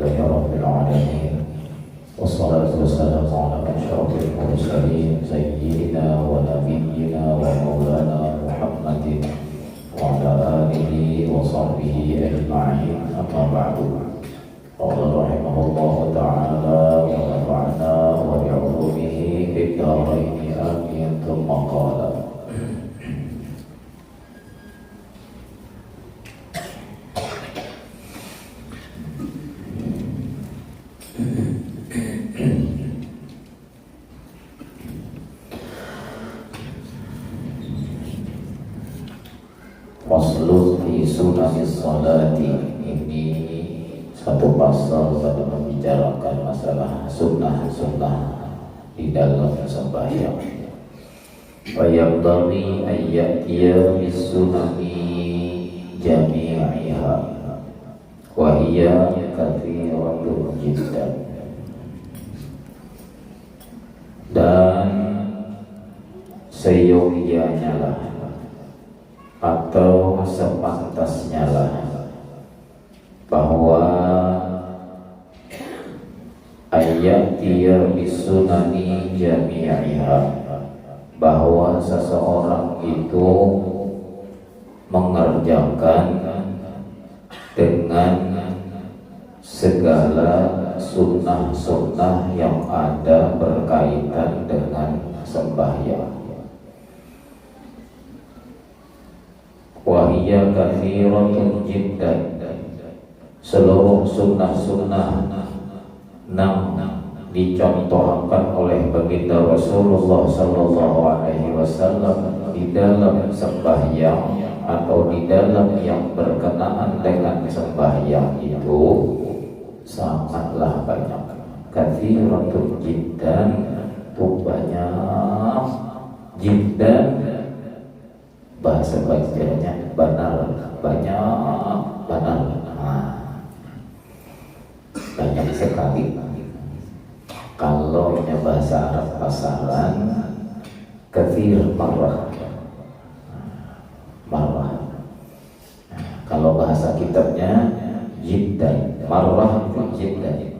لله رب العالمين والصلاة والسلام على أشرف المرسلين سيدنا ونبينا ومولانا محمد وعلى آله وصحبه أجمعين أما بعد قال رحمه الله تعالى ونفعنا وبعلومه في الدارين آمين ثم قال Faslun fi sunanis salati. Ini satu pasal pada membicarakan masalah sunnah-sunnah di dalam sembahyang. Wa yaqdami ayyatiya bis sunani jami'iha wa hiya kathiratun jiddan. Dan seyogianya lah atau sepantasnya lah bahwa ayat dia bisunani jami'iha, bahwa seseorang itu mengerjakan dengan segala sunnah-sunnah yang ada berkaitan dengan sembahyang. Wahiyya kathiratun jiddan, seluruh sunnah-sunnah yang dicontohkan oleh baginda Rasulullah sallallahu alaihi wasallam di dalam sembahyang atau di dalam yang berkenaan dengan sembahyang itu sangatlah banyak. Kathiratun jiddan itu banyak, jiddan bahasa bacanya benar, banyak, benar, banyak sekali. Kalau bahasa Arab pasaran, kathir marrah, marrah. Kalau bahasa kitabnya jiddan, marrah jiddan.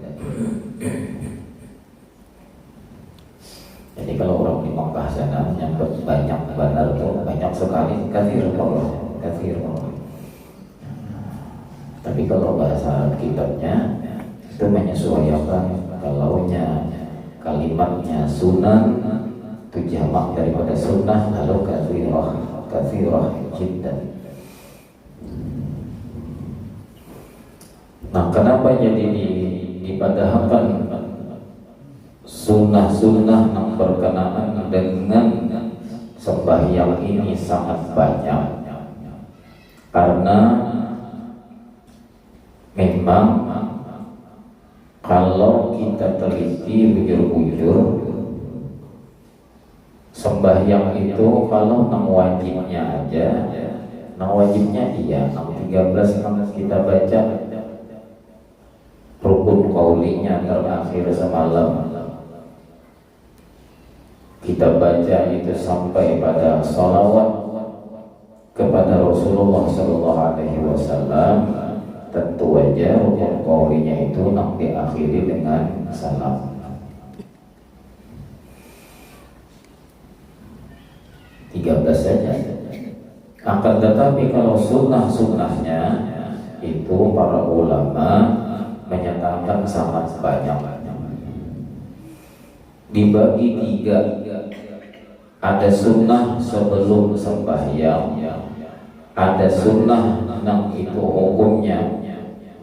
Jadi kalau orang di Makkah sana nyambut banyak benar tuh banyak sekali, kathir marrah, kathir marrah. Tapi kalau bahasa kitabnya itu menyesuaikan. Kalau kalimatnya sunan itu jamak daripada sunnah, lalu kathirah jiddan. Nah, kenapa jadi dipadahkan sunnah-sunnah yang berkenaan dengan sembahyang ini sangat banyak? Karena memang kalau kita teliti bujur-bujur, sembahyang itu kalau nang wajibnya aja, nang wajibnya iya, nang 13 nang kita baca rukun qaulinya terakhir semalam kita baca itu sampai pada salawat kepada Rasulullah sallallahu alaihi wasallam. Tentu aja rukun qaulinya itu nak diakhiri dengan salam. Tiga belas saja. Akan tetapi kalau sunnah-sunnahnya itu para ulama menyatakan sangat banyak. Dibagi tiga. Ada sunnah sebelum sembahyang, ada sunnah yang itu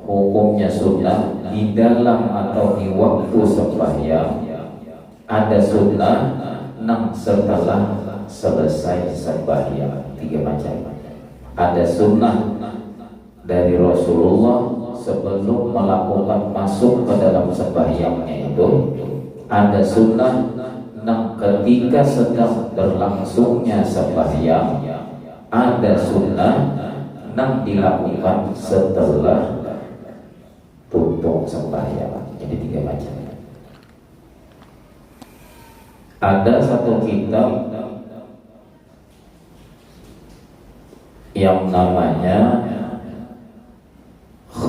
hukumnya sunnah di dalam atau di waktu sembahyang, ada sunnah yang setelah selesai sembahyang. Tiga macam. Ada sunnah dari Rasulullah sebelum melakukan masuk ke dalam sembahyangnya itu, ada sunnah yang ketika sedang berlangsungnya sembahyang, ada sunnah yang dilakukan setelah tutup sembahyang. Jadi tiga macam. Ada satu kitab yang namanya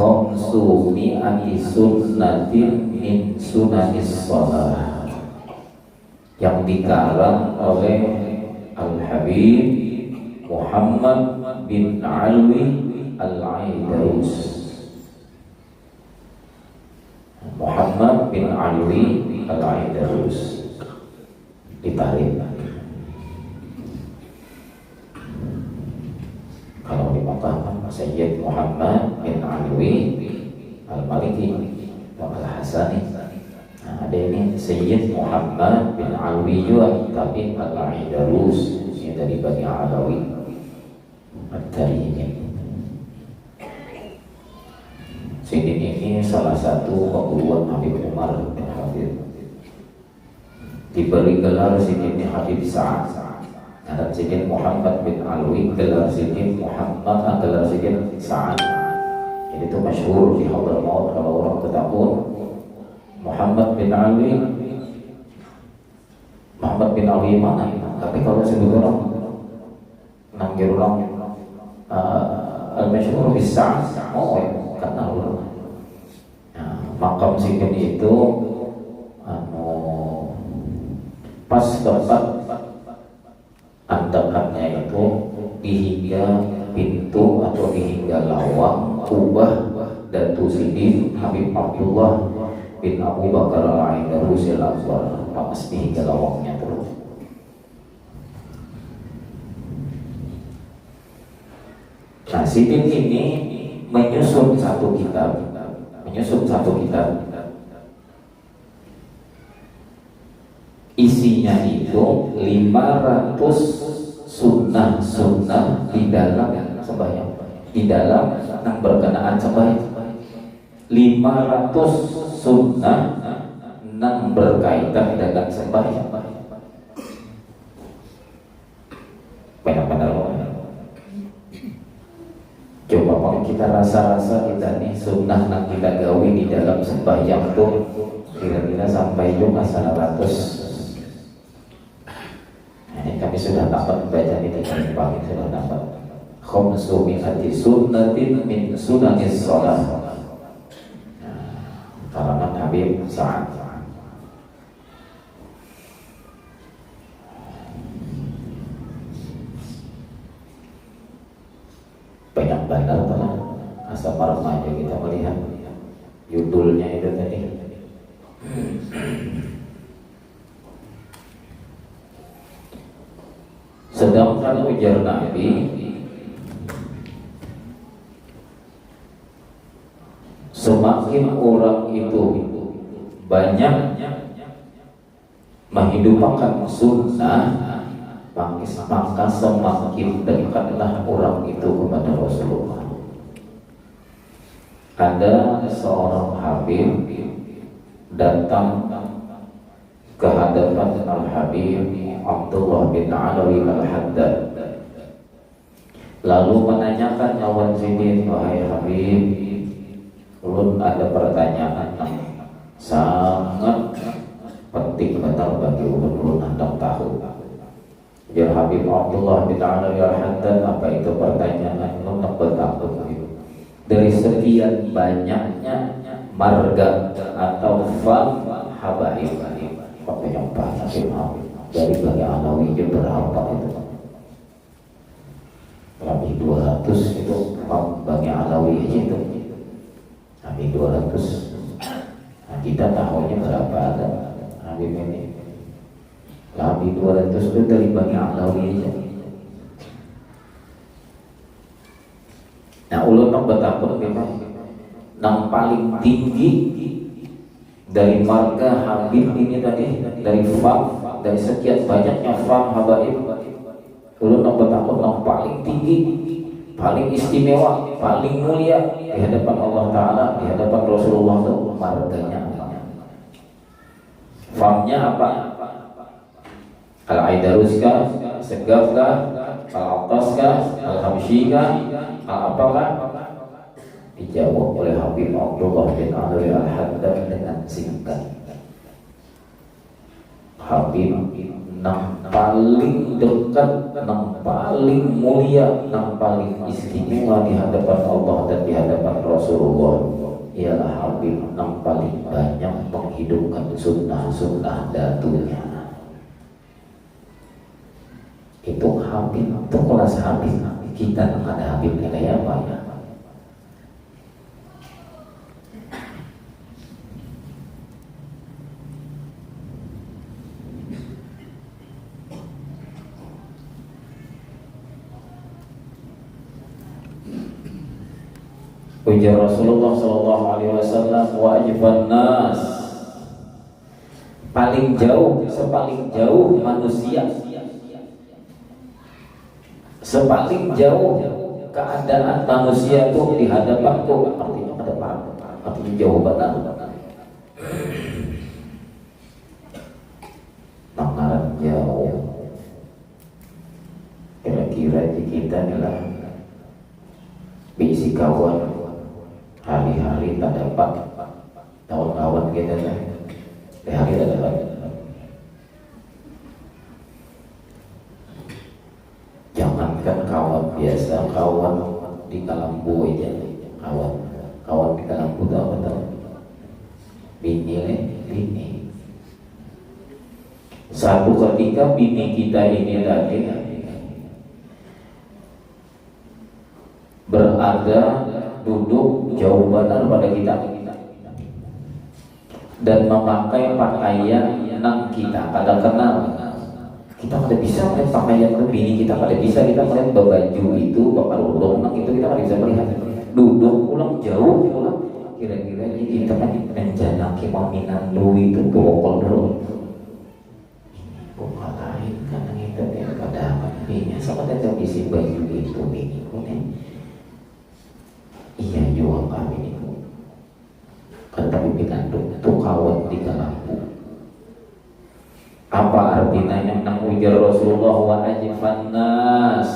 khamsu mi'ati sunnatin min sunanis shalah, yang dikarang oleh Al-Habib Muhammad bin Alwi Al-Aidarus. Muhammad bin Alwi Al-Aidarus ditarik. Kalau di Makkah Sayyid Muhammad bin Alwi Al-Maliki Al-Hasani. Nah, ada ini Sayyid Muhammad bin Alwi juga, tapi Al-Aidarus ini dari Bani Alawi At-Tarimin. Sidin ini salah satu penguluan Habib Umar bin Habib, diberi gelar Sidin Habib Sa'ad. Ada Sidin Muhammad bin Alwi, gelar Sidin Muhammad, gelar Sidin Sa'ad. Ini tuh masyhur di Hadramaut kalau orang ketapun Muhammad bin Alwi. Muhammad bin Alwi mana? Tapi kalau sebut orang nanggir orang al-masyhur bis Sa'ad, oh karena orang. Nah, makam Sidin itu pas tempat andakannya itu dihingga pintu atau dihingga lawang kubah Datu Sidin Habib Abdullah bin Abu Bakar Al-Aidarus Al-Akbar, pas dihingga lawangnya terus. Nah, Sidin ini menyusun satu kitab, isinya itu 500 sunnah di dalam sembahyang, di dalam yang berkenaan sembahyang. 500 sunnah yang berkaitan dengan sembahyang. Benar-benar coba kalau kita rasa-rasa kita nih sunnah yang kita gawe di dalam sembahyang tuh kira-kira sampai juga 100. Ini kami sudah dapat baca di tadi pagi, sudah dapat khamsu mi'ati sunnatin min sunanis shalah, karangan Habib Sa'ad. Banyak bandar telah asal remaja kita melihat judulnya itu tadi. Sedangkan ujar Nabi, semakin orang itu banyak menghidupkan sunnah, maka semakin dekatlah orang itu kepada Rasulullah. Ada seorang Habib datang ke hadapan Al-Habib Abdullah bin Alwi Al-Haddad, lalu menanyakan lawan Sidin, wahai Habib, ulun ada pertanyaan yang sangat penting benar bagi ulun hendak tahu. Ya Habib Abdullah bin Alwi Al-Haddad, apa itu pertanyaan? Ulun nak bertakut dari sekian banyaknya marga atau fam habaib, apa yang banyak dari Bani Alawi itu berapa itu? Lebih 200 itu Bani Alawi aja itu. Lebih 200. Nah, kita tahunya berapa ada Habib ini? Lebih 200 itu dari Bani Alawi aja. Nah, ulun nak bertakut memang yang paling tinggi dari marga Habib ini tadi, dari fam, dari sekian banyaknya fam habaib, ulun nak bertakut yang paling tinggi, paling istimewa, paling mulia di hadapan Allah Ta'ala, di hadapan Rasulullah itu marganya. Famnya apa? Al-Aidarus kah? Segaf kah? Al-Attas kah? Al-Habsyi kah? Al-apakah? Dijawab oleh Habib Abdullah bin Alwi Al-Haddad dengan singkat. Habib nang paling dekat, nang paling mulia, nang paling istimewa di hadapan Allah dan di hadapan Rasulullah ialah Habib nang paling banyak menghidupkan sunnah-sunnah datunya. Itu Habib, itu kelas Habib. Kita nang ada Habib kayak apa ya? Ujar Rasulullah sallallahu alaihi wasallam, wa ajban nas, paling jauh, sepaling jauh manusia, sepaling jauh keadaan manusia itu di hadapanku, artinya ke depan, artinya jauh banget. Tangan jauh, kira-kira di kita adalah bisi kawan hari-hari tak dapat kawan-kawan kita lah, hari tak dapat. Jangankan kawan biasa, kawan di Kalambu aja, kawan di Kalambu tak apa tahu, bini. Satu ketika bini kita ini tadi berada duduk jauh benar pada kita dan memakai pakaian yang kita pada kenal. Kita pada bisa melihat pakaian itu bini kita, pada bisa kita melihat baju itu, bakal ulung itu kita pada bisa melihat. Duduk pulang jauh pulang, kira-kira ini kita kan rencana kemaminan dulu itu bokol dulu. Bukan lain kan itu ya pada bini sama tetap isi baju itu bini kuning. Iya jual kami itu kata bibi kandung itu kawan di Kalambu. Apa artinya yang ujar Rasulullah wa ajifan nas,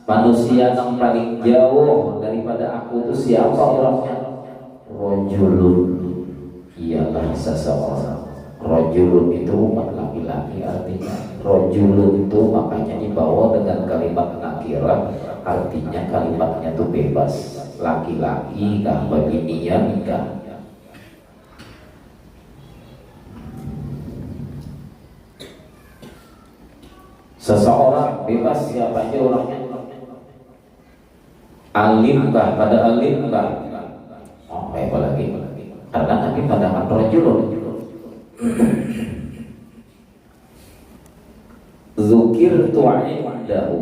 manusia yang paling jauh daripada aku itu siapa orangnya? Rajulun, ialah seseorang. Rajulun itu laki-laki artinya. Rajulun itu makanya dibawa dengan kalimat nakirah, artinya kalimatnya itu bebas. Laki-laki kah, beginian kah? Seseorang bebas siapa aja orangnya. Alim kah, pada alim kah? Oh, apa lagi? Karena Nabi pandangan rajulun. Dzukirtu 'indahu.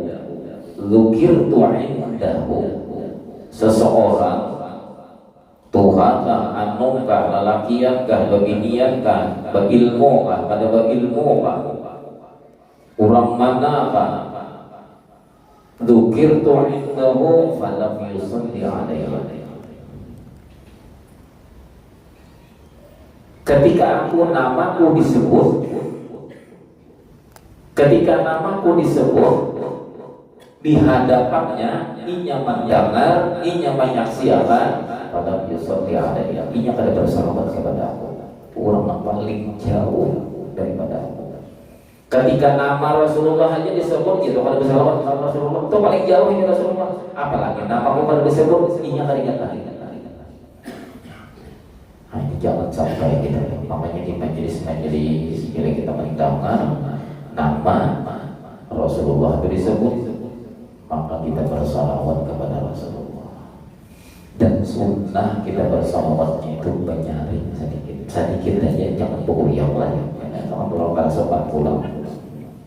Dzukirtu 'indahu. Seseorang Tuhan kah, anu kah, lelakian kah, beginian kah, bagilmu kah, pada bagilmu kah, orang mana kah? Dzukirtu 'indahu falam yusalli 'alaihi. Ketika namaku disebut, di hadapannya inya mendengar, inya menyaksikan, pada Yusuf ada dia, inya kada bersahabat kepada aku, orang yang paling jauh daripada aku. Ketika nama Rasulullah aja disebut gitu, kada bersahabat sama Rasulullah, itu paling jauh ini Rasulullah. Apalagi nama aku kada disebut, inya kada ingat. Jangan sampai kita, makanya di majelis bila kita mendengar nama Rasulullah itu disebut, maka kita bersalawat kepada Rasulullah. Dan sunnah kita bersalawatnya itu banyarin sedikit aja, jangan pokoknya lah ya. Jangan berapa sopan pulang.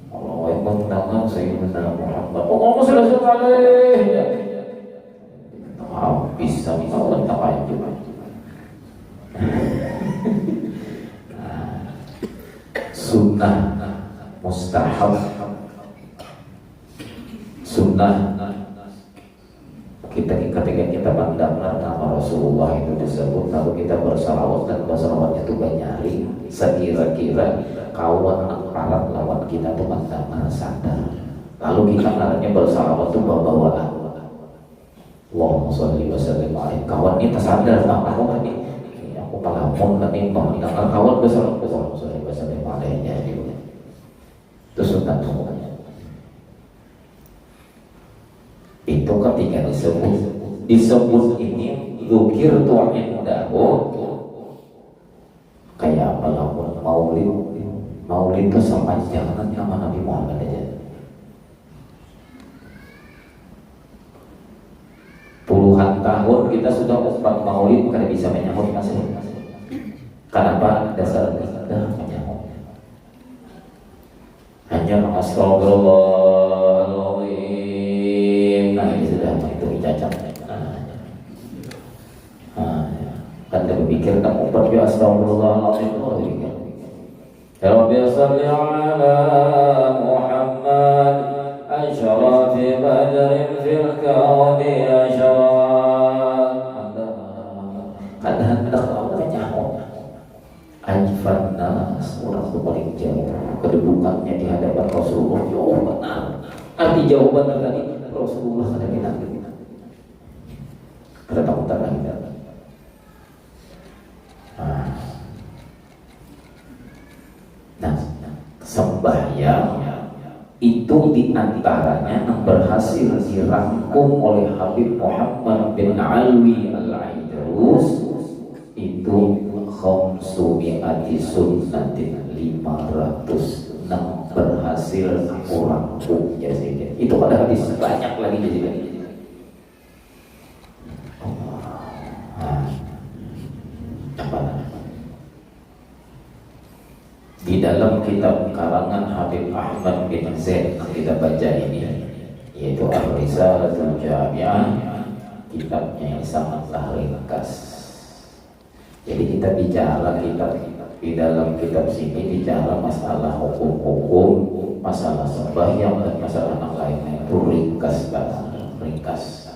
Allah yang mendengar Sayyidina Muhammad. Oh, sudah sekali. Bisa Allah tak aja. Sunnah mustahab, sunnah ketika kita mendengar nama Rasulullah itu disebut, lalu kita bersalawat, dan bersalawatnya itu banyak sekira-kira kawan aparat lawan kita itu mendengar sadar, lalu kita naranya bersalawat itu bawa-bawaan Allahumma sholli wa sallim alaihi, kawan ini tersadar aku tadi aku palamun tadi mendengar kawan bersalawat Allahumma sholli wa sallim alaihi. Itu sunat hukumnya. Itu ketika disebut ini zikir tuh indahu, kayak apa lamun maulid itu sama jangan nama Nabi Muhammad aja. Puluhan tahun kita sudah umpat maulid karena bisa menyahut masih. Kenapa? Dasar kita menyahut. Hanya astagfirullahaladzim. Nah ini sudah itu cacat. Kan berpikir kamu umpat ya astagfirullahaladzim. Ya Rabbi salli ala Muhammad asyarafi badrin fil kauni asyarat. Kadang Allah menyahut. Ajfan nas, orang itu paling jauh kedudukannya di hadapan Rasulullah. Oh benar. Arti jawaban tadi Rasulullah ada di nanti. Ada takutan lagi. Nah, sembahyang itu diantaranya yang berhasil dirangkum oleh Habib Muhammad bin Alwi Al-Aidrus itu khamsumi'ati sunnatin 500 yang berhasil aku rangkum jadi itu ada hadis banyak lagi jadi di dalam kitab karangan Habib Ahmad bin Zaid yang kita baca ini yaitu Ar-Risalatul Jami'ah, kitabnya yang sangatlah ringkas. Jadi kita bicara di dalam kitab sini bicara masalah hukum-hukum, masalah sembahyang dan masalah yang lainnya itu ringkas banget, ringkas.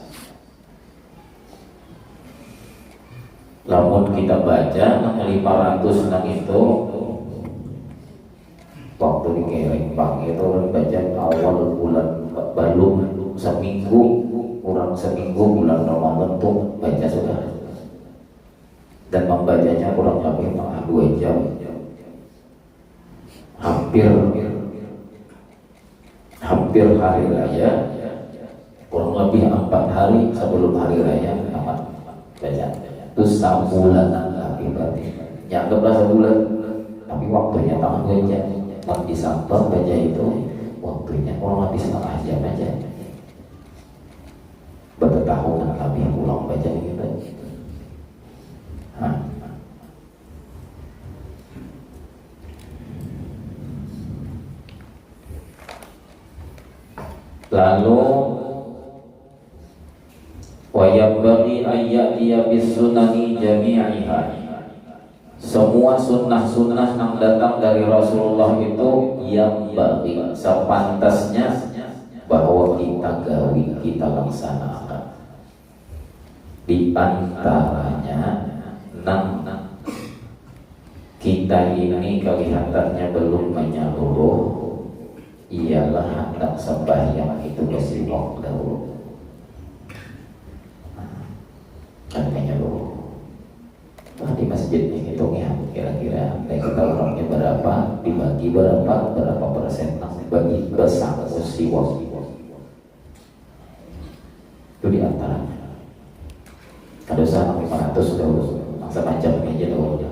Lamun kita baca 506 itu waktu di Kerempang itu baca awal bulan belum seminggu, kurang seminggu bulan Ramadan tuh baca sudah, dan membacanya kurang lebih 2 jam, hampir hari raya, kurang lebih 4 hari sebelum hari raya amat baca. Itu sebulan lagi berarti, ya anggaplah sebulan, tapi waktunya tak 2 jam. Tapi sampel baca itu waktunya kurang lebih setengah jam aja. Bertahun lebih pulang baca gitu. Lalu wa yambaghi ayyatiya bis sunani jami'iha. Semua sunnah-sunnah yang datang dari Rasulullah itu yang bagi sepantasnya bahwa kita gawi, kita laksanakan. Di antaranya kita ini kelihatannya belum menyeluruh, ialah hendak sembahyang itu bersiwak dahulu. Kan menyeluruh. Di masjid ini hitungnya kira-kira kita orangnya berapa, dibagi berapa persen bagi bersama siwak itu diantaranya. Ada sana 500 dahulu, macam-macam aja dahulu.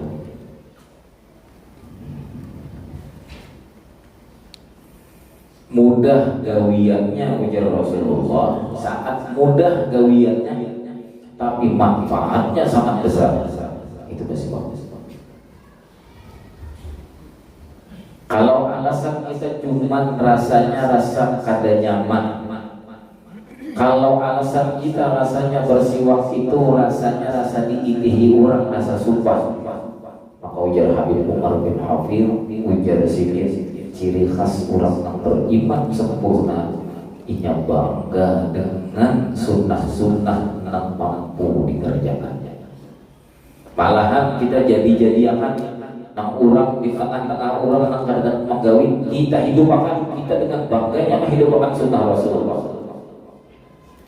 Mudah gawiannya ujar Rasulullah, sangat mudah gawiannya, tapi manfaatnya sangat besar. Itu bersiwak. Kalau alasan kita cuma rasanya rasa kada nyaman, kalau alasan kita rasanya bersiwak itu rasanya rasa diintihi orang, rasa sumpah, maka ujar Habib Umar bin Hafir, ujar sini ciri khas orang yang beriman sempurna, ia bangga dengan sunnah-sunnah yang mampu dikerjakannya. Malahan kita jadi-jadian nang orang di tengah-tengah orang nang kadang menggawi, kita hidupakan kita dengan bangganya menghidupakan sunnah Rasulullah.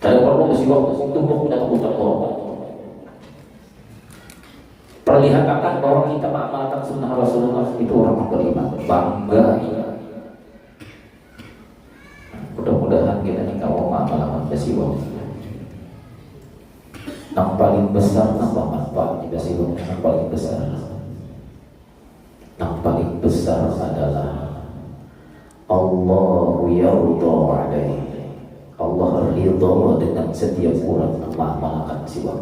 Kalau perlu mesti waktu tubuh kita takut orang. Perlihatkan bahwa kita mengamalkan sunnah Rasulullah, itu orang yang beriman, bangga. Yang paling besar apa manfaatnya siwak? Yang paling besar, yang paling besar adalah Allahu yardha alaihi. Allah ridha dengan setiap orang yang mengamalkan siwak.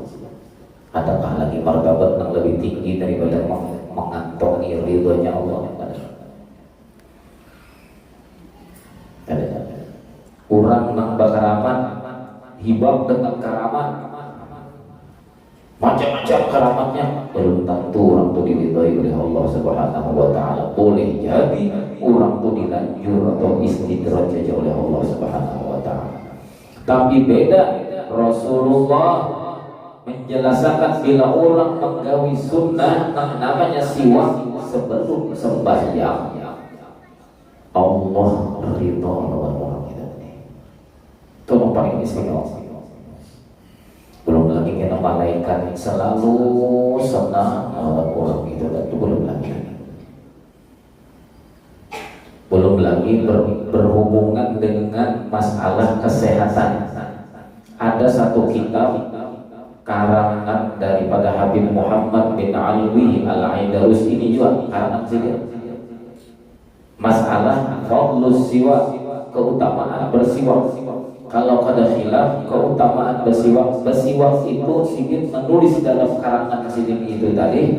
Adakah lagi martabat yang lebih tinggi daripada mengantongi ridhonya Allah? Orang yang berkaramat hibab dengan karamat, macam-macam karamatnya, belum tentu orang itu diridhai oleh Allah Subhanahu wa taala. Boleh jadi orang itu dilanjur atau istidraj saja oleh Allah Subhanahu wa taala. Tapi beda, Rasulullah menjelaskan bila orang menggawi sunnah namanya siwak sebelum sembahyang, Allah ridha dengan orang kita ini. Itu yang paling istimewa. Belum lagi kena malaikat selalu senang orang itu, dan itu belum lagi. Belum lagi berhubungan dengan masalah kesehatan. Ada satu kitab karangan daripada Habib Muhammad bin Alwi Al-Aidarus, ini juga karangan zikir. Masalah fadlus siwak, keutamaan bersiwak. Kalau ada khilaf keutamaan bersiwak, bersiwak itu Sidin menulis dalam karangan Sidin itu tadi,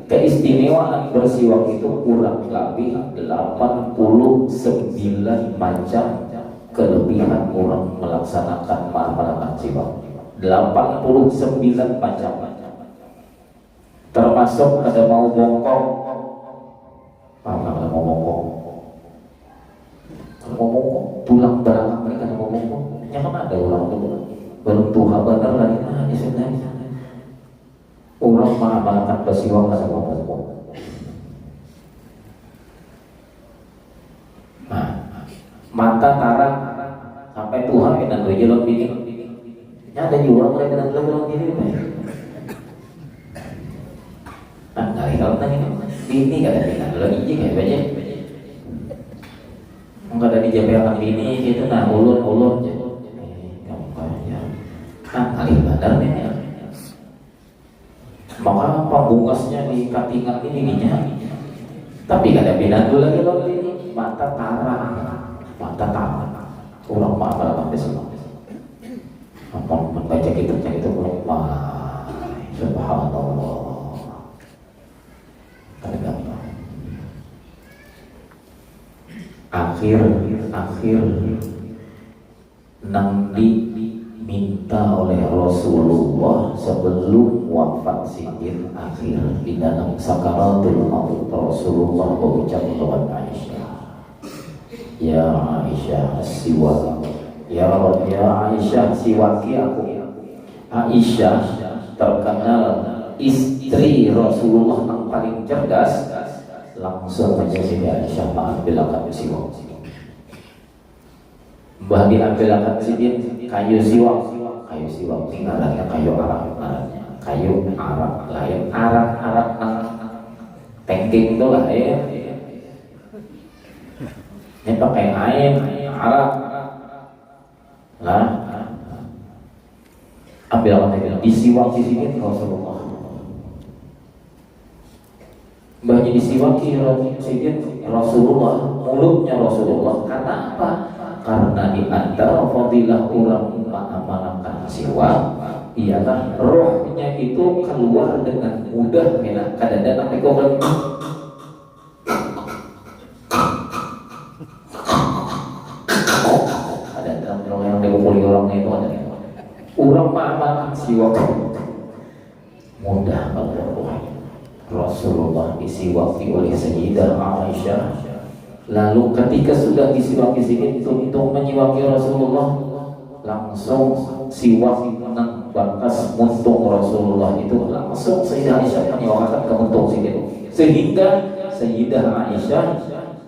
keistimewaan bersiwak itu kurang lebih 89 macam kelebihan orang melaksanakan melakukan siwak. 89 macam, termasuk ada mau bongkok. Apa ada mau bongkok? Kalau mau bongkok tulang belakang mereka ada mau bongkok, jangan ada orang itu belum tuha benar lagi. Nah ini sebenarnya orang mengamalkan bersiwak ada mau bongkok. Nah, mata tarang sampai tuha kita tuh jelek bikin. Ya ada juga orang mulai kenal diri. Nah, kali kalau tanya ini gak ada kenal lagi kayak banyak. Enggak ada dijabarkan ini gitu, nah ulur gitu. Kampanye. Nah, kali badar nih. Maka pembungkasnya di katingan ini nih. Tapi gak ada binatu lagi loh ini. Mata tarang. Orang maaf sampai semua. Membaca kitabnya itu wah, subhanallah. Akhir nang diminta oleh Rasulullah sebelum wafat Sidin, akhir di dalam sakaratul maut Rasulullah berucap kepada Aisyah, ya Aisyah siwak. Ya Aisyah siwaki aku. Aisyah terkenal istri Rasulullah yang paling cerdas. Langsung aja si Aisyah mengambilkan siwak. Mbah diambilkan sidin kayu siwak tinggalannya kayu arak, lain arak tengking itu lah ya. Ini pakai air arak. Nah, ambil apa disiwak di sini Rasulullah. Mbahnya disiwaki Rasulullah, mulutnya Rasulullah. Karena apa? Karena di antara fadilah orang mengamalkan siwak ialah rohnya itu keluar dengan mudah. Kadang-kadang nanti kau yang dikumpuli orang itu ada orang mengamalkan siwak mudah banget. Rasulullah disiwaki oleh Sayyidah Aisyah. Lalu ketika sudah disiwaki sedikit untuk menyiwaki Rasulullah, langsung siwak nang bakas muntung Rasulullah itu langsung Sayyidah Aisyah menyiwakkan ke muntung sedikit, sehingga Sayyidah Aisyah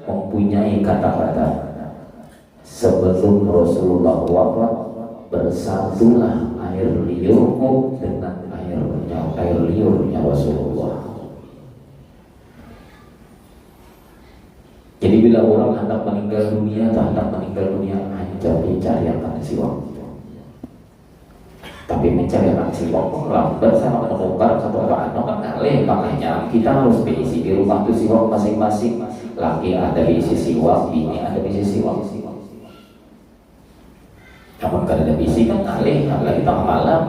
mempunyai kata-kata, sebelum Rasulullah wafat, bersatulah air liurmu dengan air liurnya Rasulullah. Jadi bila orang hendak meninggal dunia, ancam dicari akan siwak. Tapi mencari aksi siwak lambat sama menukar satu apa kan ngalih. Makanya kita harus berisi di rumah tuh siwak masing-masing. Laki ada bisi siwak, bini ada bisi siwak. Namun kalau ada bisi kan ngalih, lagi tengah malam.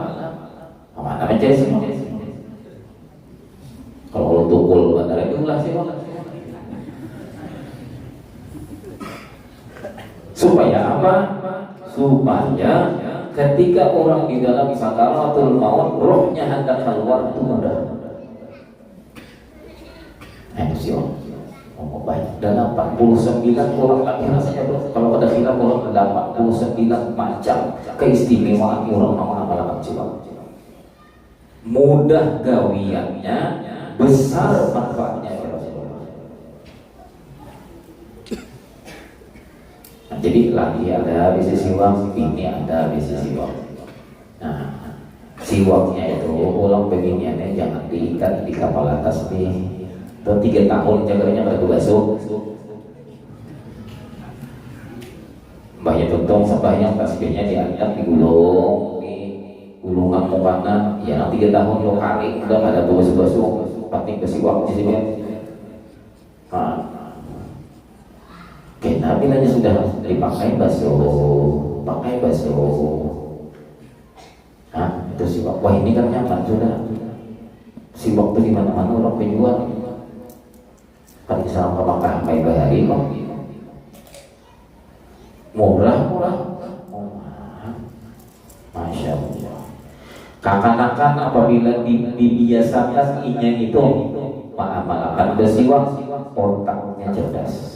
Mana mencari siwak? Kalau lu tukul bandara itu lah siwak. Supaya apa? Supaya ketika orang di dalam sakaratul maut, rohnya hendak keluar itu mudah. Itu sih oh baik. Dan 89 orang lagi rasanya kalau ada khilaf orang ada 49 macam keistimewaan orang mengamalkan siwak. Mudah gawiannya, besar manfaatnya. Jadi laki ada bisi siwak, bini ada bisi siwak. Nah, siwaknya itu ulang beginiannya jangan diikat di kapal atas nih. Atau 3 tahun jaganya kada basuh. Mbahnya tuntung sembahyang tasbihnya diangkat di gulungan mukana. Ya 3 tahun lo kali udah kada basuh, penting besiwak di sini. Nah, Nabi bilanya sudah dipakai basuh, pakai basuh. Nah, itu siwak. Wah ini kan nyaman sudah. Siwak itu di mana-mana orang penjual. Kan misalnya ke Makkah pakai bahari kok. Murah. Masya Allah. Kakan-kakan apabila dibiasakan inya itu mengamalkan bersiwak, otaknya cerdas.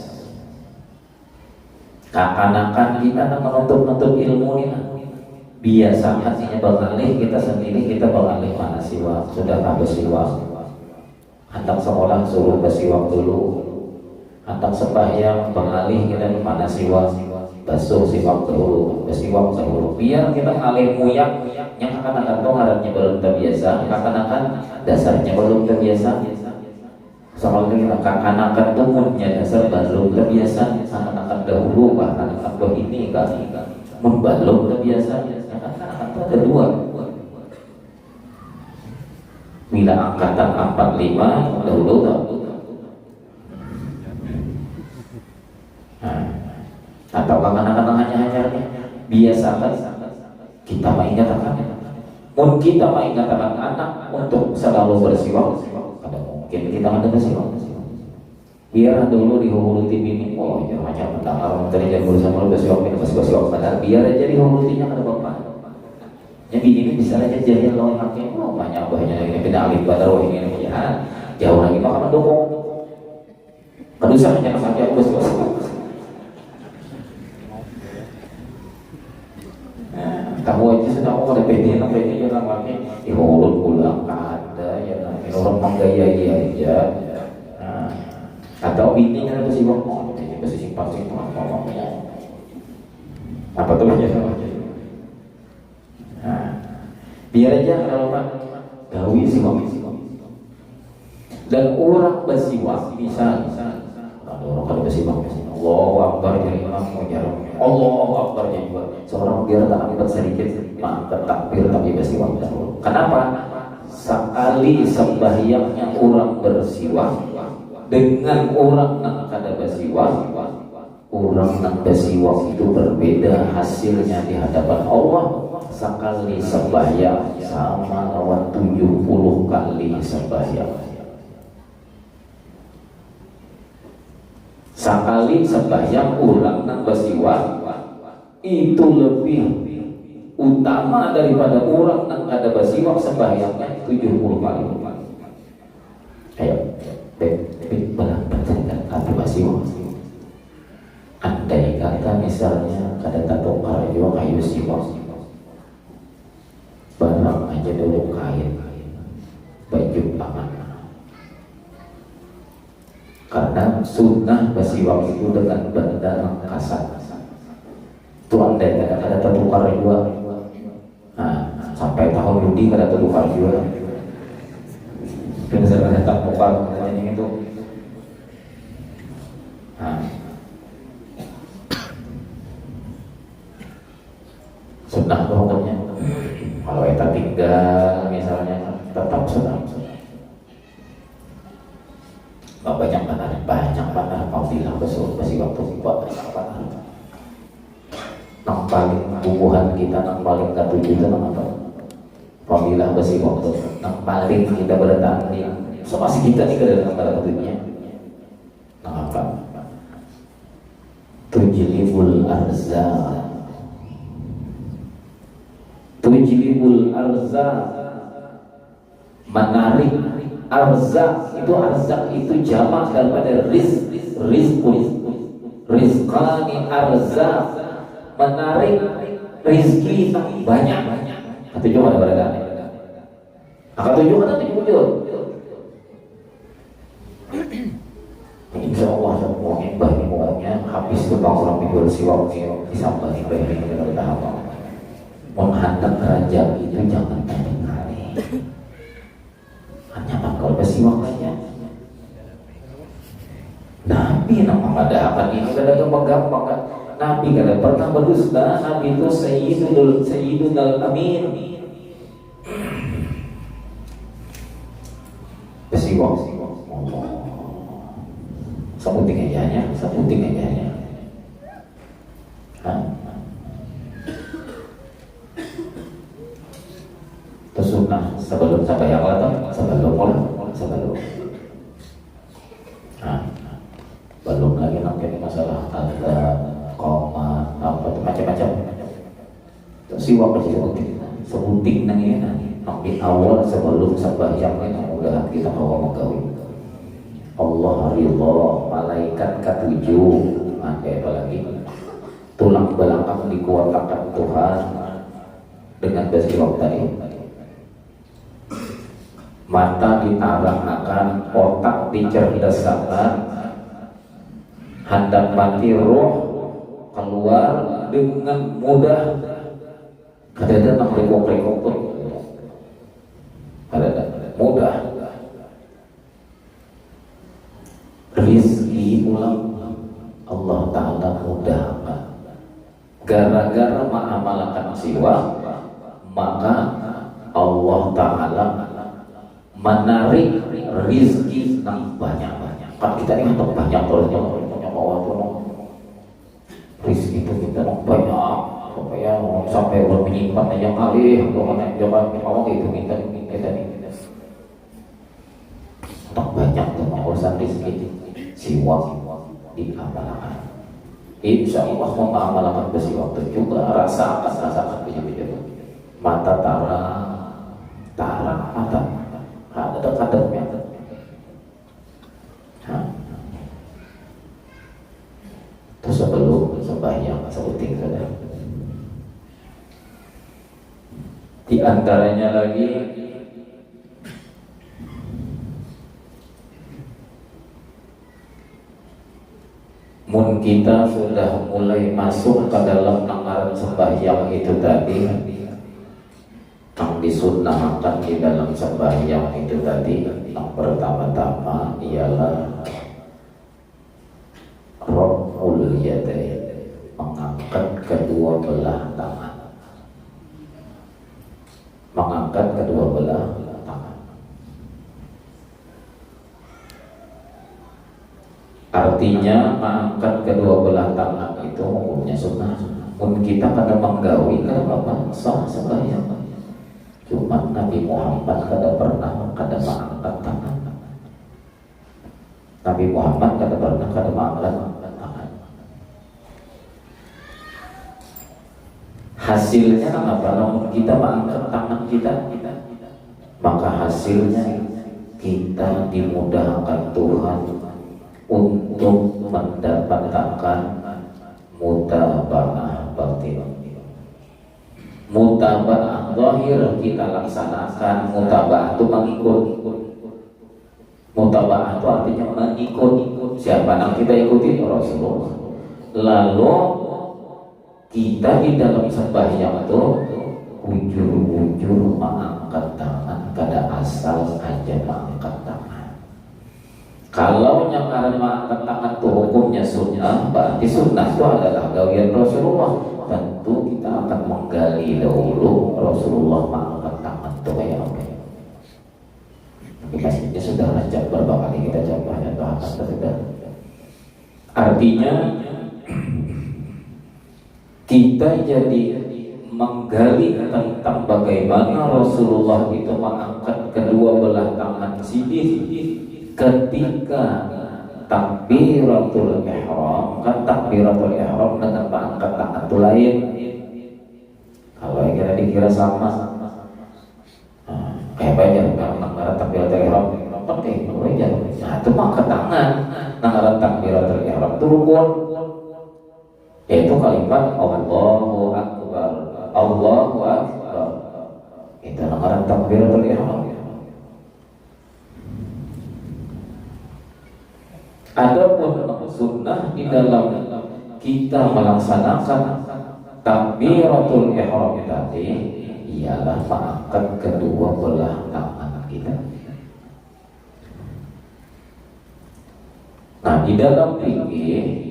Kakan-kakan kita menuntut ilmu ini biasa hatinya beralih kita sendiri, kita beralih mana siwak, sudah tak bersiwak. Hendak sekolah suruh bersiwak dulu, hendak sembahyang beralih kita mana siwak, basuh siwak dulu, bersiwak dulu. Biar kita alih muyak yang akan-akan tuh harapnya belum terbiasa, akan-akan dasarnya belum terbiasa. Soalnya kita akan-akan tumunnya dasar belum terbiasa, akan-akan dahulu bahkan akan ini kan membalum terbiasa, akan-akan itu ada 2. Bila angkatan 45 dahulu tak. Atau akan-akan hanya biasakan kita mengingatkan, mungkin kita mengingatkan anak untuk selalu bersiwak. Mungkin kita ada bersiwak. Biar dulu di hulu ini, oh ya macam mendengar orang tadi jangan bersama bersiwak ini bersiwak padahal biar aja di hulu tinya ada bapak. Jadi ini bisa aja jahil lawan hakim, oh banyak ini beda alif badar ini ya jauh lagi maka mendukung. Kedusa hanya saja aku bersiwak. Kamu aja sudah mau ada PD jangan pakai di hulu pulang ada ya orang menggaya aja. Atau ini kan bersiwak, ini posisi pasti teman-teman. Apa tuh ya? Biar aja kalau kan gawi siwak. Dan orang bersiwak bisa ada orang kalau bersiwak, Allahu Akbar jadi imam menjarah, Allahu Akbar jadi buat seorang biar tak akibat sedikit maka takbir tapi bersiwak dahulu. Kenapa? Sekali sembahyangnya orang bersiwak dengan orang yang kada bersiwak, orang yang bersiwak itu berbeda hasilnya di hadapan Allah. Sekali sembahyang sama lawan 70 kali sembahyang. Sekali sembahyang orang yang bersiwak itu lebih utama daripada orang yang kada bersiwak sembahyangnya 70 kali. Ayo, belang bercerita kata bersiwak. Andai kata misalnya kada tatukar juga kayu siwak, barang aja dulu kain, baju aman. Karena sunnah bersiwak itu dengan benda yang kasar. Itu andai kata kada tatukar juga. Sampai tahun Yudi kada tatukar juga. Bisa kada tatukar yang itu. Sunnah hukumnya kalau eta kita tinggal misalnya tetap senang. Banyak mana apabila masih waktu buat apa? Nang paling tubuhan kita nang paling katuju itu nang apa? Apabila masih waktu nang paling kita bertanding, so masih kita nih ke dalam katujunya. Nang apa? Tujlibul arzaq, menarik arzak itu jamak daripada rizqani arzak, menarik rizki banyak. Ketujuh ada berada. Ketujuh ada tujuh. Insya Allah semua ibadah habis ke orang mikir siwak disambah ibadah kita bertahap. Menghadap kerajaan itu jangan kali-kali. Hanya kalau bersiwak saja. Nabi nama ada apa ini kada gampang kan? Nabi kada pernah berdusta. Nabi itu sayyidul amin. Bersiwak. Sebuting aja. Terus sunnah sebelum sampai yang lain sebelum. Belum lagi nanti masalah tanda koma apa macam-macam. Terus siwak sebuting nanti nanti awal sebelum sembahyang ini mudah kita bawa menggawi. Allah ridha, malaikat ketujuh, ada apa lagi? Tulang belakang dikuatkan Tuhan dengan bersiwak tadi. Mata diarahkan, otak dicerdasakan, hendak mati roh keluar dengan mudah. Kadang-kadang rekok pun, kadang-kadang mudah. Rizki ulang Allah Ta'ala mudahkan. Gara-gara mengamalkan siwak, maka Allah Ta'ala menarik rizki yang banyak-banyak. Kan kita ini untuk banyak terusnya rizki itu kita banyak supaya sampai menyimpan aja kali jangan awal itu kita untuk banyak tuh urusan rizki siwak diamalkan. Insya Allah mengamalkan bersiwak itu juga rasakan begitu. Mata tarang mata ada kadarnya. Terus sebelum sembahyang sebuting saja. Di antaranya lagi mun kita sudah mulai masuk ke dalam anggaran sembahyang itu tadi, yang disunnahkan di dalam sembahyang itu tadi, yang pertama-tama ialah raf'ul yadain, mengangkat kedua belah tangan. Artinya mengangkat kedua belah tangan itu hukumnya sunnah. Mun kita pada menggawi kan apa sah sembahyang. Cuma Nabi Muhammad kada pernah kada mengangkat tangan. Nabi Muhammad kada pernah kada mengangkat tangan. Hasilnya apa? Namun kita mengangkat tangan kita, maka hasilnya kita dimudahkan Tuhan untuk mendapatkan mutaba'ah batin. Mutaba'ah zahir kita laksanakan, mutaba'ah itu mengikut. Mutaba'ah itu artinya mengikut siapa yang kita ikuti, Rasulullah. Lalu kita di dalam sembahyang itu ujur-ujur mengangkat tangan, kada asal aja mengangkat tangan. Kalau yang karena mengangkat tangan itu hukumnya sunnah, berarti sunnah itu adalah gawian Rasulullah. Tentu kita akan menggali dahulu Rasulullah mengangkat artinya kita jadi menggali tentang bagaimana Rasulullah itu mengangkat kedua belah tangan sidin ketika takbiratul ihram. Kan takbiratul ihram dengan mengangkat tangan itu lain. Kalau yang kira dikira sama, kayak banyak orang takbiratul ihram penting, banyak. Nah itu mengangkat tangan, nanggaran takbiratul ihram itu rukun, yaitu kalimat Allahu Akbar, Allahu Akbar. Itu nanggaran takbiratul ihram. Adapun sunnah di dalam kita melaksanakan takbiratul ihram tadi ialah mengangkat kedua belah tangan kita. Nah, di dalam fikih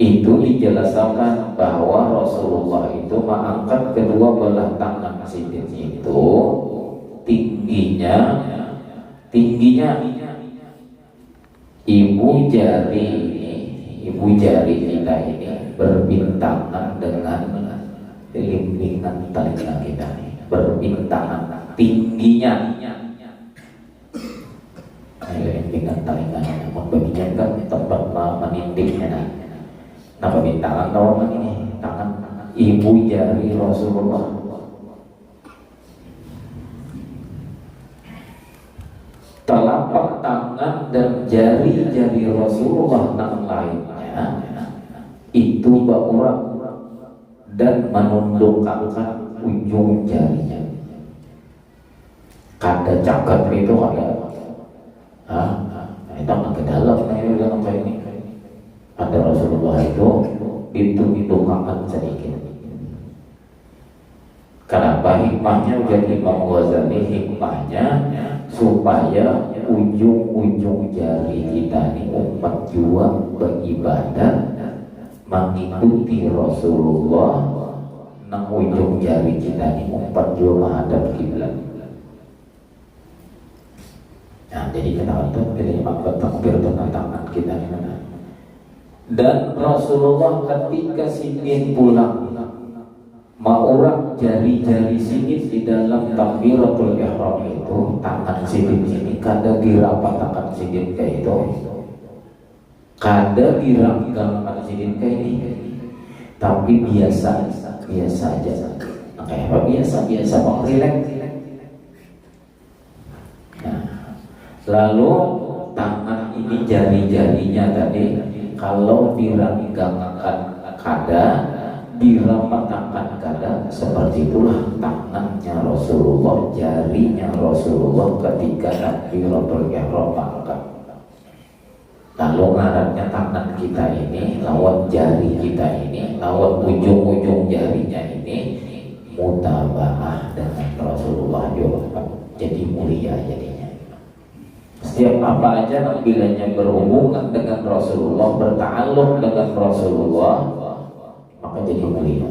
itu dijelaskan bahwa Rasulullah itu mengangkat kedua belah tangan sidin itu tingginya ibu jari kita ini berbintangan dengan limbangan telinga kita ini, berbintangan tingginya limbangan telinganya. Namun bagian kan tempat menindiknya. Nah bintangan tahu ini tangan ibu jari Rasulullah. Telapak tangan dan jari-jari Rasulullah yang lainnya itu berurat dan menundukkan ujung jarinya. Kada cakap itu ada, itu ke dalam ini. Ada Rasulullah itu ditundukkan sedikit. Kenapa hikmahnya? Jadi Imam Ghazali hikmahnya supaya ujung-ujung jari kita ini umat juang beribadah mengikuti Rasulullah. Nang ujung jari kita ini umat juang menghadap kiblat. Nah, jadi kita itu pilih makhluk takbir tentang tangan kita ini. Dan Rasulullah ketika singin pulang maurak jari-jari sidin di dalam takbiratul ihram itu, tangan sidin ini kada dirapat tangan sidin kayak itu, kada diranggang tangan sidin kayak ini, tapi biasa aja. Nah, kayak apa biasa rileks. Nah, lalu tangan ini jari-jarinya tadi kalau diranggang kada, dirapatkan kada, seperti itulah tangannya Rasulullah, jarinya Rasulullah ketika takbiratul ihram mengangkat. Lalu ngarannya tangan kita ini lawan jari kita ini, lawan ujung-ujung jarinya ini mutabaah dengan Rasulullah juga, jadi mulia jadinya. Setiap apa aja bilanya berhubungan dengan Rasulullah, berta'alluq dengan Rasulullah, maka jadi mulia.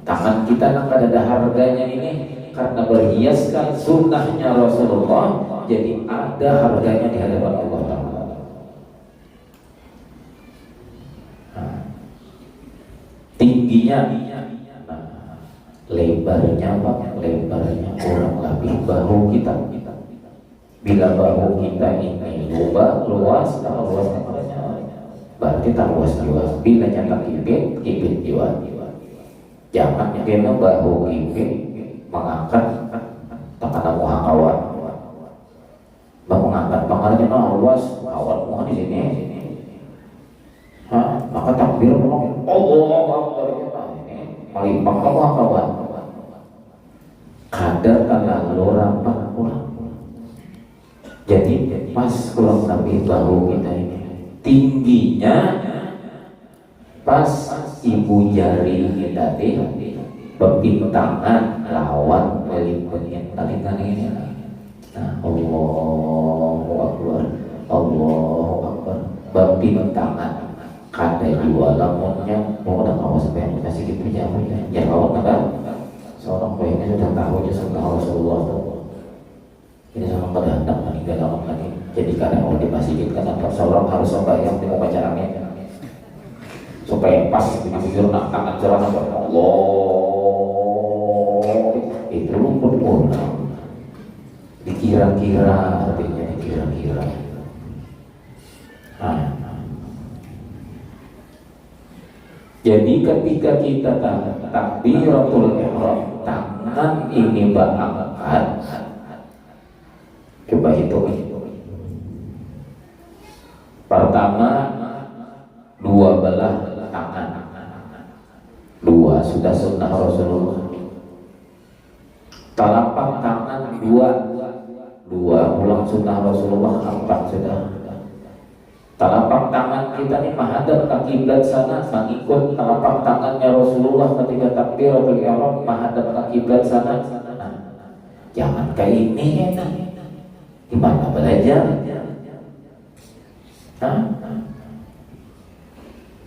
Tangan kita yang ada harganya ini karena berhiaskan sunnahnya Rasulullah, jadi ada harganya di hadapan Allah Ta'ala. Tingginya, lebarnya kurang lebih bahu kita. Bila bahu kita ini luas, berarti tak luas juga. Bila nyata kibit juga. Jangan kena bahu kibit mengangkat tangan muhakawan. Mengangkat tangannya luas, kawan muha di sini. Maka takbir ngomong Allah melimpah muhakawan. Kadar terlalu rapat pulang. Jadi pas kurang lebih bahu kita ini tingginya pas ibu jari kita berbintangan lawan meliputnya talingan ini. Nah, Allahu Akbar, berbintangan kada jiwa lamunnya mau ada kawas pengen kasih gitu jamnya ya kawan apa seorang pengen sudah tahu aja sunnah Rasulullah tuh. Ini sama pada hendak meninggal lama lagi. Jadi kadang kalau di masjid kan seorang harus sembahyang di upacaranya. supaya pas bujur nak tangan celana Allah itu rumput orang dikira-kira, artinya dikira-kira. Jadi ketika kita takbiratul ihram, tangan ini berangkat. Coba hitung. Pertama, dua belah tangan. Dua sudah sunnah Rasulullah. Telapak tangan dua ulang sunnah Rasulullah, empat sudah. Telapak tangan kita ini menghadap ke kiblat sana, mengikut telapak tangannya Rasulullah ketika takbiratul ihram menghadap ke kiblat sana. Jangan kayak ini, gimana belajar?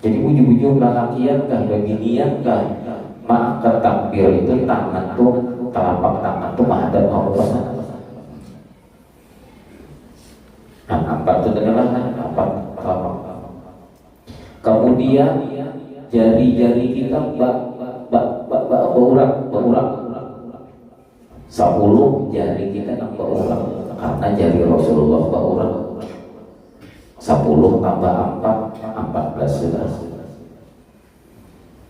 Jadi ujung-ujung lalakian kah, beginian kah? Maka takbir itu tangan tuh, telapak tangan tuh menghadap ke Allah sana. Empat itu adalah empat telapak. Kemudian jari-jari kita berulang. 10 jari kita berulang karena jari Rasulullah berulang. 10 tambah 4, 14 sudah.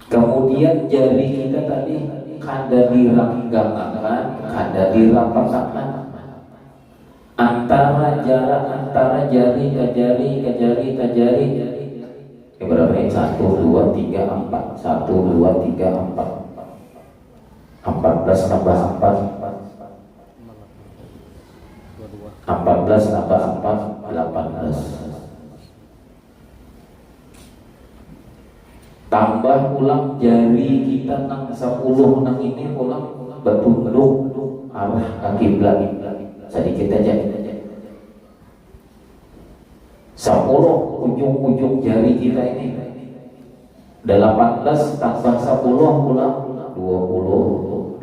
Kemudian jari kita tadi kada diranggakan, kada dirapatkan. Jarak antara jari ke jari ke jari ke jari. Berapa ini? 1, 2, 3, 4. 1, 2, 3, 4. 14 tambah 4. 14 tambah 4, 18. Tambah ulang jari kita nang 10 nang ini ulang bertunduk arah ke kiblat. Sedikit aja. 10 ujung-ujung jari kita ini 18 tambah 10 ulang 28.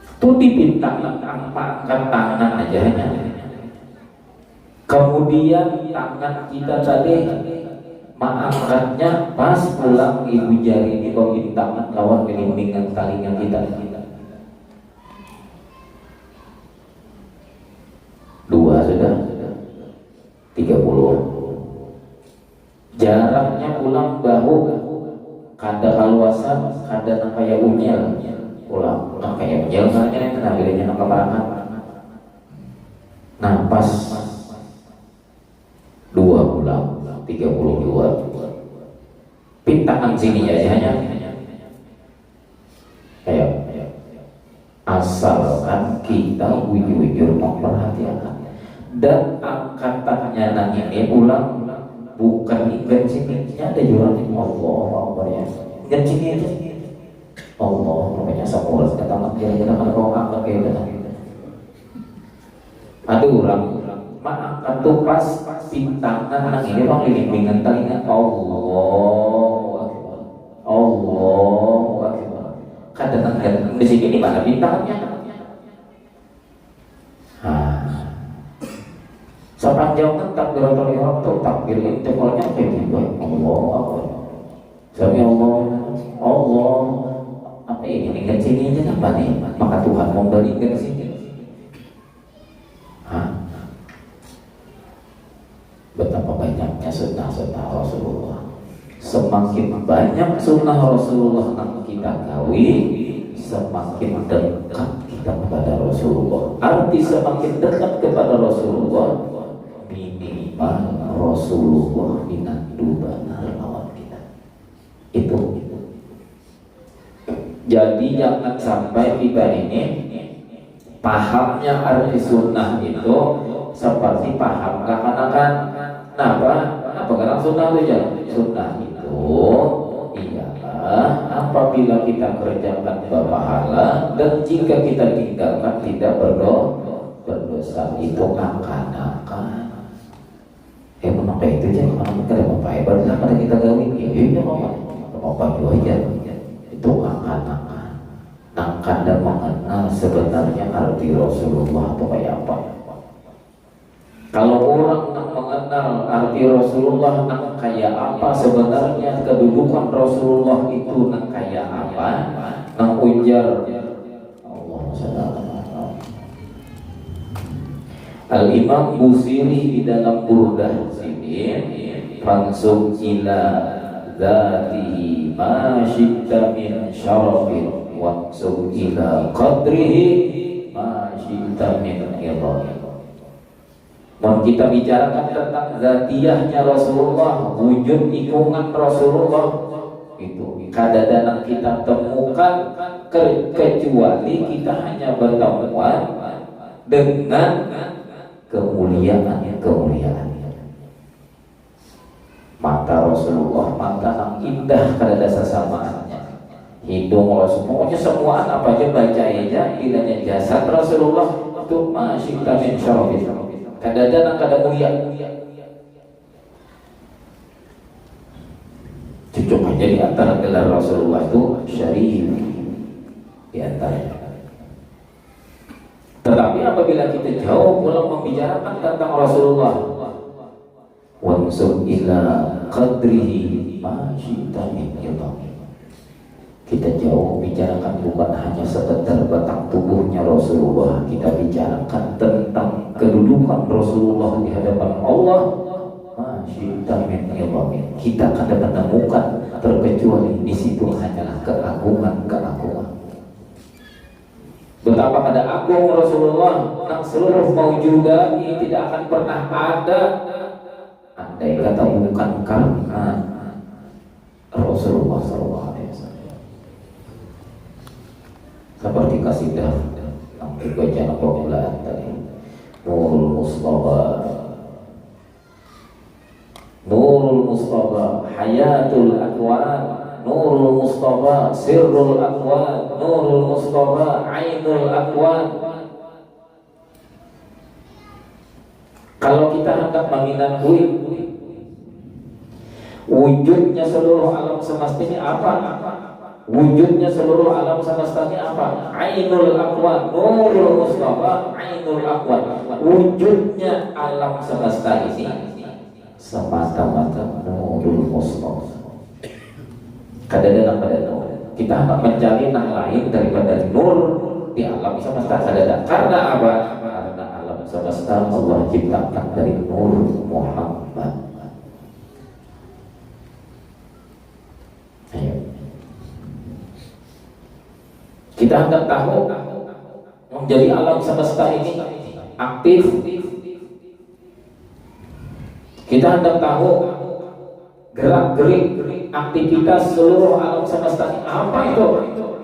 Itu dipintakan angkat tangan aja. Kemudian tangan kita tadi mengangkatnya pas ulang ibu jari ini bawa tangan lawan melindungan talinya kita. 2 sudah 30. Jaraknya ulang bahu kada kaluasan, kada kayak unyel ulang, kayak unyel kan yang kena bedanya nak keparangan. Nah pas 2 ulang 32. Pintakan sini aja hanya. Ayo. Asalkan kita wujud memperhatikan dan angkatannya nang ini ulang bukan ikan sininya ada jualan di Allah ya ikan sini aja Allah namanya sekolah kata kira-kira kalau kau angkat kayak gitu ada orang angkat tuh pas pintangan nang ini bang bimbingan telinga Allah kadang-kadang di sini di mana pintangannya. Sepanjang takbiratul ihram itu takbir intiqalnya kayak gitu. Allah. Sami Allah. Apa ini kan sini aja apa nih? Maka Tuhan mau balikan sini. Betapa banyaknya sunnah-sunnah Rasulullah. Semakin banyak sunnah Rasulullah yang kita gawi, semakin dekat kita kepada Rasulullah. Arti semakin dekat kepada Rasulullah, minimal Rasulullah minandu benar lawan kita. Itu. Jadi jangan sampai kita ini pahamnya arti sunnah itu seperti paham kekanakan. Apa karena sunnah itu ya? Sunnah itu ialah apabila kita kerjakan berpahala dan jika kita tinggalkan tidak berdosa itu akan-akan. Maka itu aja kalau kita mau pakai berdosa pada kita gawin ya mau baju aja itu akan-akan nangkan dan mengenal sebenarnya arti Rasulullah itu kayak apa. Kalau orang mengenal mengenal arti Rasulullah nang kaya apa sebenarnya, kedudukan Rasulullah itu nang kaya apa, nang ujar Allah Subhanahu. Al-Imam Busiri di dalam Burdah sini fansub ila dzatihi ma syi'ta min syarafin wansub ila qadrihi ma syi'ta min idhamin. Dan kita bicarakan tentang zatiyahnya Rasulullah, wujud ikungan Rasulullah itu kadang-kadang kita temukan kecuali kita hanya bertemuan dengan kemuliaan. Mata Rasulullah, mata yang indah kada sesamaannya. Hidung Rasulullah, pokoknya semua apa aja baca aja, bilanya jasad Rasulullah itu masih min syarafin. Kadang-kadang kada mulia. Cocok aja di antara gelar Rasulullah itu syarif di antaranya. Tetapi apabila kita jauh pulang membicarakan tentang Rasulullah, wansub ila qadrihi ma syi'ta min idhamin. Kita jauh bicarakan bukan hanya sekedar batang tubuhnya Rasulullah, kita bicarakan tentang kedudukan Rasulullah di hadapan Allah. Ma syi'ta min idhamin. Kita akan menemukan terkecuali di situ hanyalah keagungan. Betapa ada agung Rasulullah yang seluruh maujudat ini tidak akan pernah ada andai kata bukan karena Rasulullah SAW. Seperti kasidah yang dibaca pembulaan tadi, Nurul Mustafa Hayatul Akwan, Nurul Mustafa Sirrul Akwan, Nurul Mustafa Ainul Akwan. Kalau kita hendak mengingat wujudnya seluruh alam semesta ini apa? Wujudnya seluruh alam semesta ini apa? Ainul Akwan, Nurul Mustafa Ainul Akwan. Wujudnya alam semesta ini semata-mata Nurul Mustafa. Kadang-kadang pada nur. Kita hendak mencari yang lain daripada nur di alam semesta. Kadang-kadang karena apa? Karena alam semesta Allah ciptakan dari Nur Muhammad. Ayo. Kita hendak tahu menjadi alam semesta ini aktif. Kita hendak tahu gerak-gerik aktivitas seluruh alam semesta ini apa itu?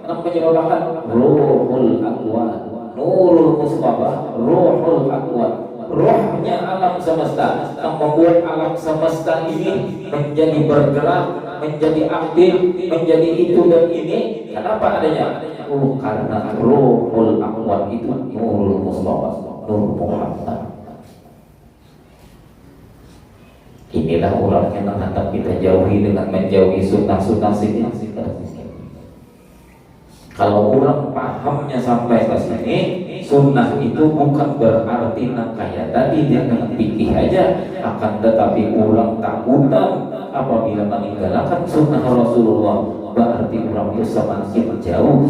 Yang menyebabkan Ruhul Akwan, Nurul Mustafa, Ruhul Akwan. Rohnya alam semesta yang membuat alam semesta ini menjadi bergerak, menjadi aktif, menjadi itu dan ini. Kenapa adanya? Karena Ruhul Akwan itu Nurul Mustafa, Nur Muhammad. Inilah orang yang hendak kita jauhi dengan menjauhi sunnah-sunnah sini. Kalau orang pahamnya sampai ke sini, sunnah itu bukan berarti nak kayak tadi dia dengan pikir aja, akan tetapi orang takutan apabila meninggalkan sunnah Rasulullah, berarti orang itu semakin jauh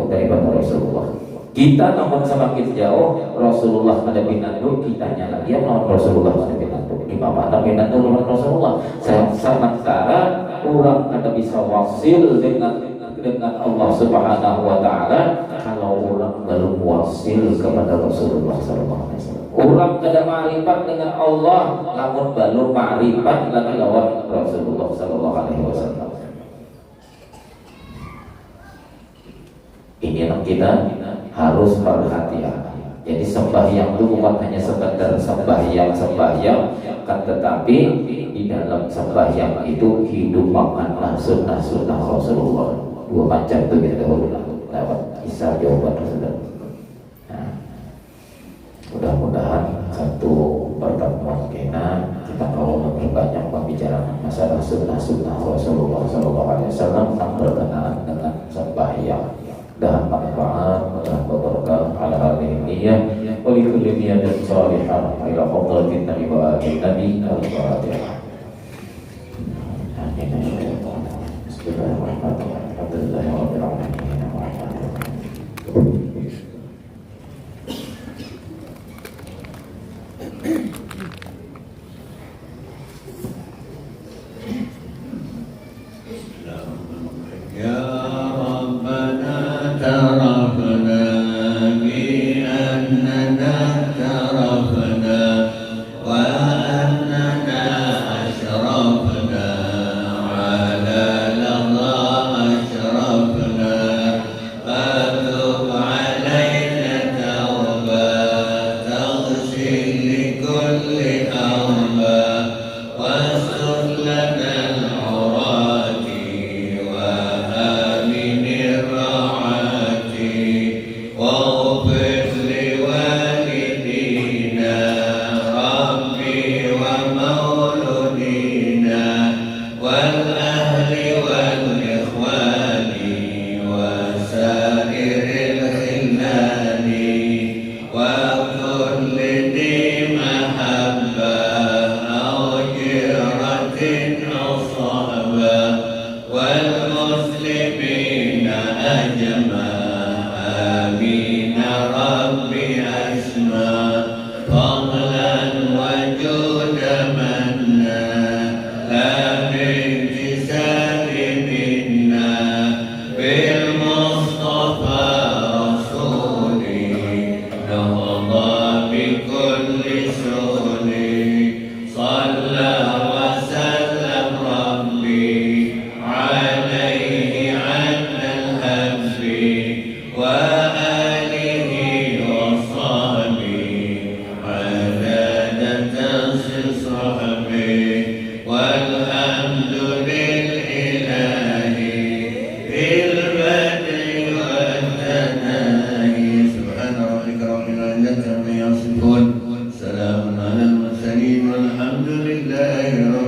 daripada Rasulullah. Kita namun semakin jauh Rasulullah pada binatang, kita nyala dia melawan Rasulullah pada binatang. Di mana binatang melawan Rasulullah? Sementara orang kada bisa wasil dengan Allah Subhanahu wa Ta'ala kalau orang belum wasil kepada Rasulullah SAW. Orang kada ma'rifat dengan Allah namun belum ma'rifat lagi lawan Rasulullah SAW. Ini yang kita harus berhati-hati. Jadi sembahyang itu bukan hanya sekedar sembahyang, kan tetapi di dalam sembahyang itu hidupkanlah sunnah-sunnah Rasulullah. Dua macam itu kita dahulu dapat kisah jawaban tersebut. Nah, mudah-mudahan satu pertemuan kita mau memperbanyak pembicaraan masalah sunnah-sunnah Rasulullah SAW yang berkenaan dengan sembahyang dan manfaat dan berkah ala hal ini ya. Oleh نية صالحة إلى حضرة النبي وآل النبي. الفاتحة. بسم الله الرحمن الرحيم. الحمد لله رب العالمين الرحمن الرحيم. سلام على المرسلين والحمد لله رب